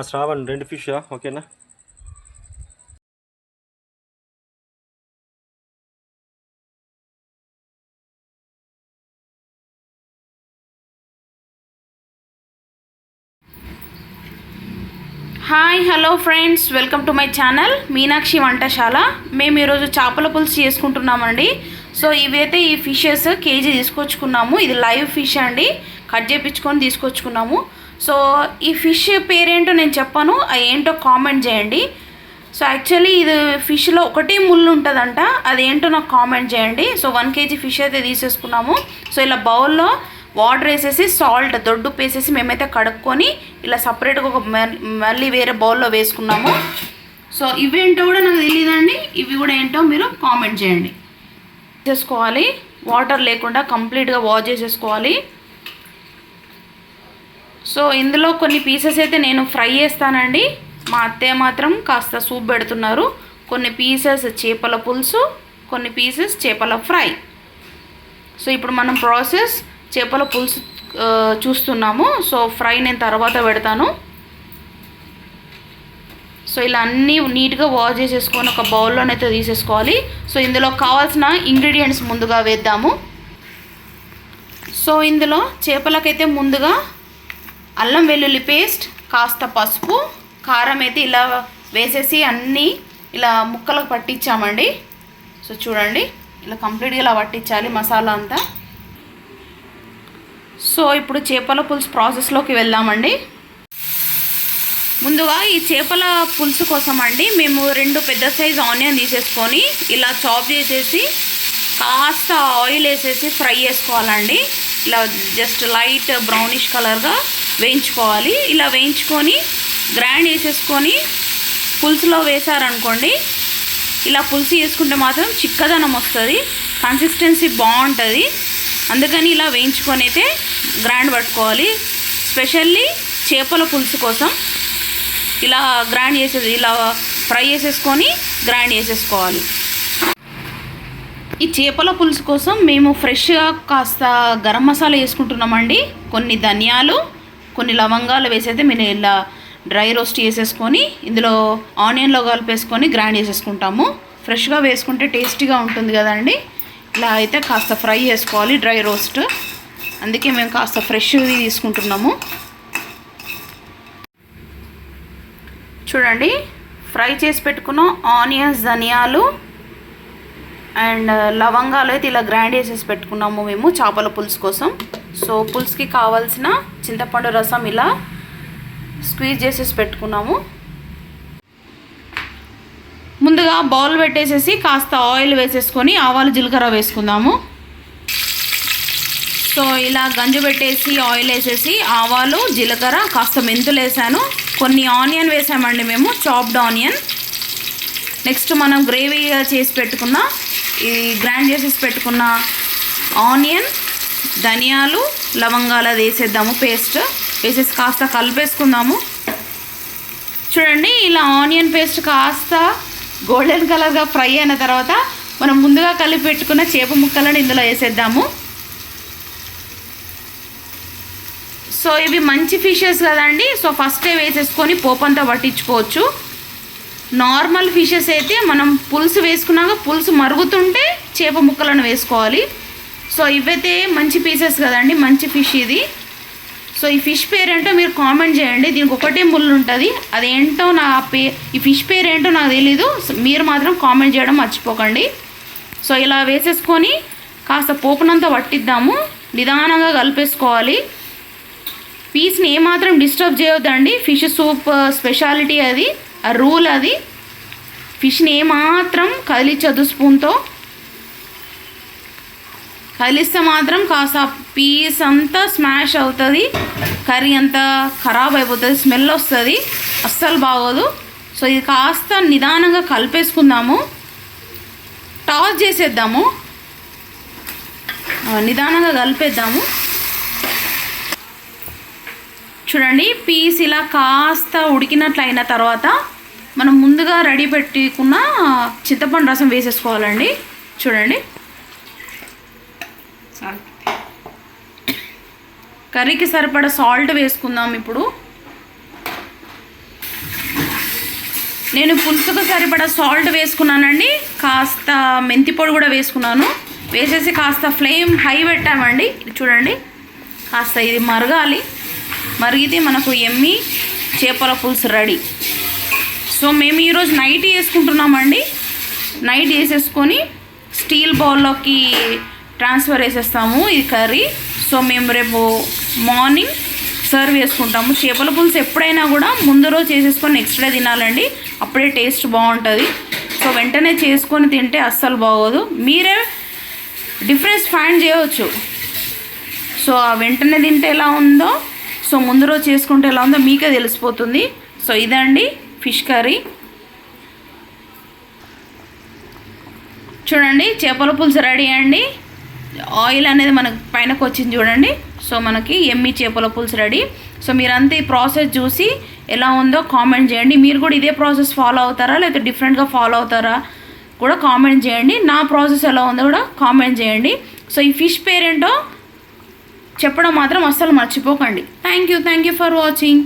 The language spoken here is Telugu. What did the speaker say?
శ్రావణ్ 2 ఫిష్ ఓకేనా. Hi hello friends, welcome to my channel Meenakshi Vantasala. మేము ఈరోజు చేపల పులుసు చేసుకుంటున్నామండి. సో ఇవైతే ఈ ఫిషెస్ కేజీ తీసుకొచ్చుకున్నాము. ఇది లైవ్ ఫిష్ అండి, కట్ చేయించుకొని తీసుకొచ్చుకున్నాము. సో ఈ ఫిష్ పేరేంటో నేను చెప్పాను, అది ఏంటో కామెంట్ చేయండి. సో యాక్చువల్లీ ఇది ఫిష్లో ఒకటే ముళ్ళు ఉంటుందంట, అదేంటో నాకు కామెంట్ చేయండి. సో 1 kg ఫిష్ అయితే తీసేసుకున్నాము. సో ఇలా బౌల్లో వాటర్ వేసేసి సాల్ట్ దొడ్డుప్పు వేసేసి మేమైతే కడుక్కొని ఇలా సపరేట్గా ఒక మళ్ళీ వేరే బౌల్లో వేసుకున్నాము. సో ఇవేంటో కూడా నాకు తెలియదండి, ఇవి కూడా ఏంటో మీరు కామెంట్ చేయండి. చేసుకోవాలి, వాటర్ లేకుండా కంప్లీట్గా వాష్ చేసేసుకోవాలి. సో ఇందులో కొన్ని పీసెస్ అయితే నేను ఫ్రై చేస్తానండి. మా అత్తయ్య మాత్రం కాస్త సూప్ పెడుతున్నారు. కొన్ని పీసెస్ చేపల పులుసు, కొన్ని పీసెస్ చేపల ఫ్రై. సో ఇప్పుడు మనం ప్రాసెస్ చేపల పులుసు చూస్తున్నాము. సో ఫ్రై నేను తర్వాత పెడతాను. సో ఇలా అన్నీ నీట్గా వాష్ చేసేసుకొని ఒక బౌల్లోనైతే తీసేసుకోవాలి. సో ఇందులో కావాల్సిన ఇంగ్రీడియంట్స్ ముందుగా వేద్దాము. సో ఇందులో చేపలకైతే ముందుగా అల్లం వెల్లుల్లి పేస్ట్, కాస్త పసుపు, కారం అయితే ఇలా వేసేసి అన్నీ ఇలా ముక్కలకు పట్టించామండి. సో చూడండి, ఇలా కంప్లీట్గా ఇలా పట్టించాలి మసాలా అంతా. సో ఇప్పుడు చేపల పులుసు ప్రాసెస్లోకి వెళ్దామండి. ముందుగా ఈ చేపల పులుసు కోసం అండి మేము 2 పెద్ద సైజు ఆనియన్ తీసేసుకొని ఇలా చాప్ చేసేసి కాస్త ఆయిల్ వేసేసి ఫ్రై చేసుకోవాలండి. ఇలా జస్ట్ లైట్ బ్రౌనిష్ కలర్గా వేయించుకోవాలి. ఇలా వేయించుకొని గ్రైండ్ చేసేసుకొని పులుసులో వేసారనుకోండి, ఇలా పులుసు వేసుకుంటే మాత్రం చిక్కదనం వస్తుంది, కన్సిస్టెన్సీ బాగుంటుంది. అందుకని ఇలా వేయించుకొని అయితే గ్రైండ్ పట్టుకోవాలి. స్పెషల్లీ చేపల పులుసు కోసం ఇలా గ్రైండ్ చేసేది, ఇలా ఫ్రై చేసేసుకొని గ్రైండ్ చేసేసుకోవాలి. ఈ చేపల పులుసు కోసం మేము ఫ్రెష్గా కాస్త గరం మసాలా వేసుకుంటున్నామండి. కొన్ని ధనియాలు, కొన్ని లవంగాలు వేసైతే మేము ఇలా డ్రై రోస్ట్ చేసేసుకొని ఇందులో ఆనియన్లో కలిపేసుకొని గ్రైండ్ చేసేసుకుంటాము. ఫ్రెష్గా వేసుకుంటే టేస్టీగా ఉంటుంది కదండి. ఇలా అయితే కాస్త ఫ్రై చేసుకోవాలి, డ్రై రోస్ట్. అందుకే మేము కాస్త ఫ్రెష్వి తీసుకుంటున్నాము. చూడండి, ఫ్రై చేసి పెట్టుకున్న ఆనియన్స్, ధనియాలు అండ్ లవంగాలు అయితే ఇలా గ్రైండ్ చేసేసి పెట్టుకున్నాము మేము చేపల పులుసు కోసం. సో పులుసుకి కావాల్సిన చింతపండు రసం ఇలా స్క్వీజ్ చేసేసి పెట్టుకున్నాము. ముందుగా బౌల్ పెట్టేసేసి కాస్త ఆయిల్ వేసేసుకొని ఆవాలు జీలకర్ర వేసుకుందాము. సో ఇలా గంజు పెట్టేసి ఆయిల్ వేసేసి ఆవాలు జీలకర్ర కాస్త మెంతులు వేసాను, కొన్ని ఆనియన్ వేసామండి మేము, చాప్డ్ ఆనియన్. నెక్స్ట్ మనం గ్రేవీగా చేసి పెట్టుకున్న ఈ గ్రైండ్ చేసేసి పెట్టుకున్న ఆనియన్, ధనియాలు, లవంగాలు అది వేసేద్దాము. పేస్ట్ వేసేసి కాస్త కలిపేసుకుందాము. చూడండి, ఇలా ఆనియన్ పేస్ట్ కాస్త గోల్డెన్ కలర్గా ఫ్రై అయిన తర్వాత మనం ముందుగా కలిపి పెట్టుకున్న చేప ముక్కలను ఇందులో వేసేద్దాము. సో ఇవి మంచి ఫిషెస్ కదండి. సో ఫస్టే వేసేసుకొని పోపంతా పట్టించుకోవచ్చు. నార్మల్ ఫిషెస్ అయితే మనం పులుసు వేసుకున్నాక పులుసు మరుగుతుంటే చేప ముక్కలను వేసుకోవాలి. సో ఇవైతే మంచి పీసెస్ కదండి, మంచి ఫిష్ ఇది. సో ఈ ఫిష్ పేరేంటో మీరు కామెంట్ చేయండి. దీనికి ఒకటే ముళ్ళు ఉంటుంది, అదేంటో ఈ ఫిష్ పేరేంటో నాకు తెలీదు. మీరు మాత్రం కామెంట్ చేయడం మర్చిపోకండి. సో ఇలా వేసేసుకొని కాస్త పోపునంతా పట్టిద్దాము, నిదానంగా కలిపేసుకోవాలి. పీస్ని ఏమాత్రం డిస్టర్బ్ చేయొద్దండి. ఫిష్ సూప్ స్పెషాలిటీ అది, ఆ రూల్ అది. ఫిష్ని ఏమాత్రం కదిలించొద్దు స్పూన్తో. కదిలిస్తే మాత్రం కాస్త పీస్ అంతా స్మాష్ అవుతుంది, కర్రీ అంతా ఖరాబ్ అయిపోతుంది, స్మెల్ వస్తుంది, అస్సలు బాగోదు. సో ఇది కాస్త నిదానంగా కలిపేసుకుందాము, టాస్ చేసేద్దాము, నిదానంగా కలిపేద్దాము. చూడండి, పీస్ ఇలా కాస్త ఉడికినట్లు అయిన తర్వాత మనం ముందుగా రెడీ పెట్టుకున్న చింతపండు రసం వేసేసుకోవాలండి. చూడండి, కర్రీకి సరిపడా సాల్ట్ వేసుకుందాం ఇప్పుడు. నేను పులుసుకు సరిపడా సాల్ట్ వేసుకున్నానండి, కాస్త మెంతి పొడి కూడా వేసుకున్నాను. వేసేసి కాస్త ఫ్లేమ్ హై పెట్టామండి. చూడండి, కాస్త ఇది మరగాలి. మరిగితే మనకు ఎమ్మి చేపల పులుసు రెడీ. సో మేము ఈరోజు నైట్ వేసుకుంటున్నామండి. నైట్ వేసేసుకొని స్టీల్ బౌల్లోకి ట్రాన్స్ఫర్ చేసేస్తాము ఈ కర్రీ. సో మేము రేపు మార్నింగ్ సర్వ్ చేసుకుంటాము. చేపల పులుసు ఎప్పుడైనా కూడా ముందు రోజు చేసేసుకొని నెక్స్ట్ డే తినాలండి, అప్పుడే టేస్ట్ బాగుంటుంది. సో వెంటనే చేసుకొని తింటే అస్సలు బాగోదు. మీరే డిఫరెన్స్ ఫైండ్ చేయవచ్చు. సో ఆ వెంటనే తింటే ఎలా ఉందో, సో ముందు రోజు చేసుకుంటే ఎలా ఉందో మీకే తెలిసిపోతుంది. సో ఇదండి ఫిష్ కర్రీ. చూడండి, చేపల పులుసు రెడీ అండి. ఆయిల్ అనేది మనకు పైనకు వచ్చింది చూడండి. సో మనకి ఎమ్మి చేపల పులుసు రెడీ. సో మీరంతా ఈ ప్రాసెస్ చూసి ఎలా ఉందో కామెంట్ చేయండి. మీరు కూడా ఇదే ప్రాసెస్ ఫాలో అవుతారా లేకపోతే డిఫరెంట్గా ఫాలో అవుతారా కూడా కామెంట్ చేయండి. నా ప్రాసెస్ ఎలా ఉందో కూడా కామెంట్ చేయండి. సో ఈ ఫిష్ పేరేంటో చెప్పడం మాత్రం అస్సలు మర్చిపోకండి. Thank you for watching.